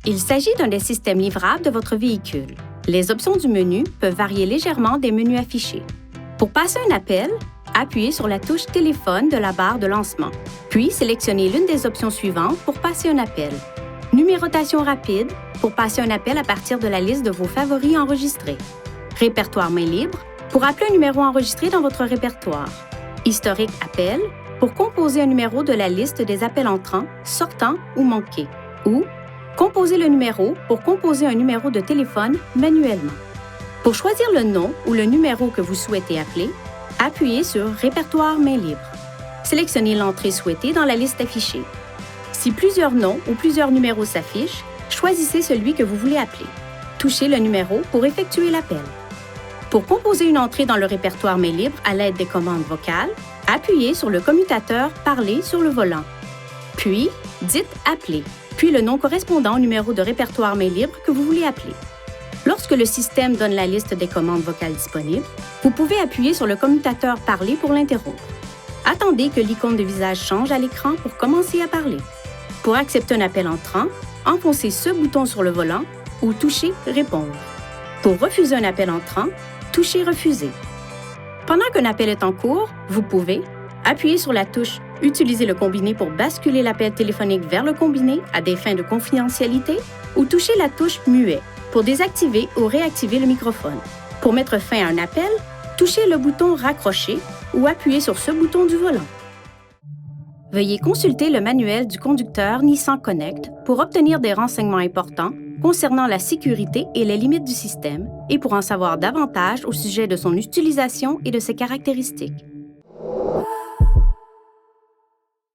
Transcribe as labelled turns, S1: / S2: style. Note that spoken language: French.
S1: Il s'agit d'un des systèmes livrables de votre véhicule. Les options du menu peuvent varier légèrement des menus affichés. Pour passer un appel, appuyez sur la touche Téléphone de la barre de lancement, puis sélectionnez l'une des options suivantes pour passer un appel. Numérotation rapide pour passer un appel à partir de la liste de vos favoris enregistrés. Répertoire main libre pour appeler un numéro enregistré dans votre répertoire. Historique appel pour composer un numéro de la liste des appels entrants, sortants ou manqués. Ou composer le numéro pour composer un numéro de téléphone manuellement. Pour choisir le nom ou le numéro que vous souhaitez appeler, appuyez sur Répertoire main libre. Sélectionnez l'entrée souhaitée dans la liste affichée. Si plusieurs noms ou plusieurs numéros s'affichent, choisissez celui que vous voulez appeler. Touchez le numéro pour effectuer l'appel. Pour composer une entrée dans le répertoire main libre à l'aide des commandes vocales, appuyez sur le commutateur Parler sur le volant. Puis, dites Appeler, puis le nom correspondant au numéro de répertoire main libre que vous voulez appeler. Lorsque le système donne la liste des commandes vocales disponibles, vous pouvez appuyer sur le commutateur Parler pour l'interrompre. Attendez que l'icône de visage change à l'écran pour commencer à parler. Pour accepter un appel entrant, enfoncez ce bouton sur le volant ou touchez Répondre. Pour refuser un appel entrant, touchez Refuser. Pendant qu'un appel est en cours, vous pouvez appuyer sur la touche Utiliser le combiné pour basculer l'appel téléphonique vers le combiné à des fins de confidentialité ou toucher la touche Muet pour désactiver ou réactiver le microphone. Pour mettre fin à un appel, touchez le bouton Raccrocher ou appuyez sur ce bouton du volant. Veuillez consulter le manuel du conducteur Nissan Connect pour obtenir des renseignements importants concernant la sécurité et les limites du système et pour en savoir davantage au sujet de son utilisation et de ses caractéristiques.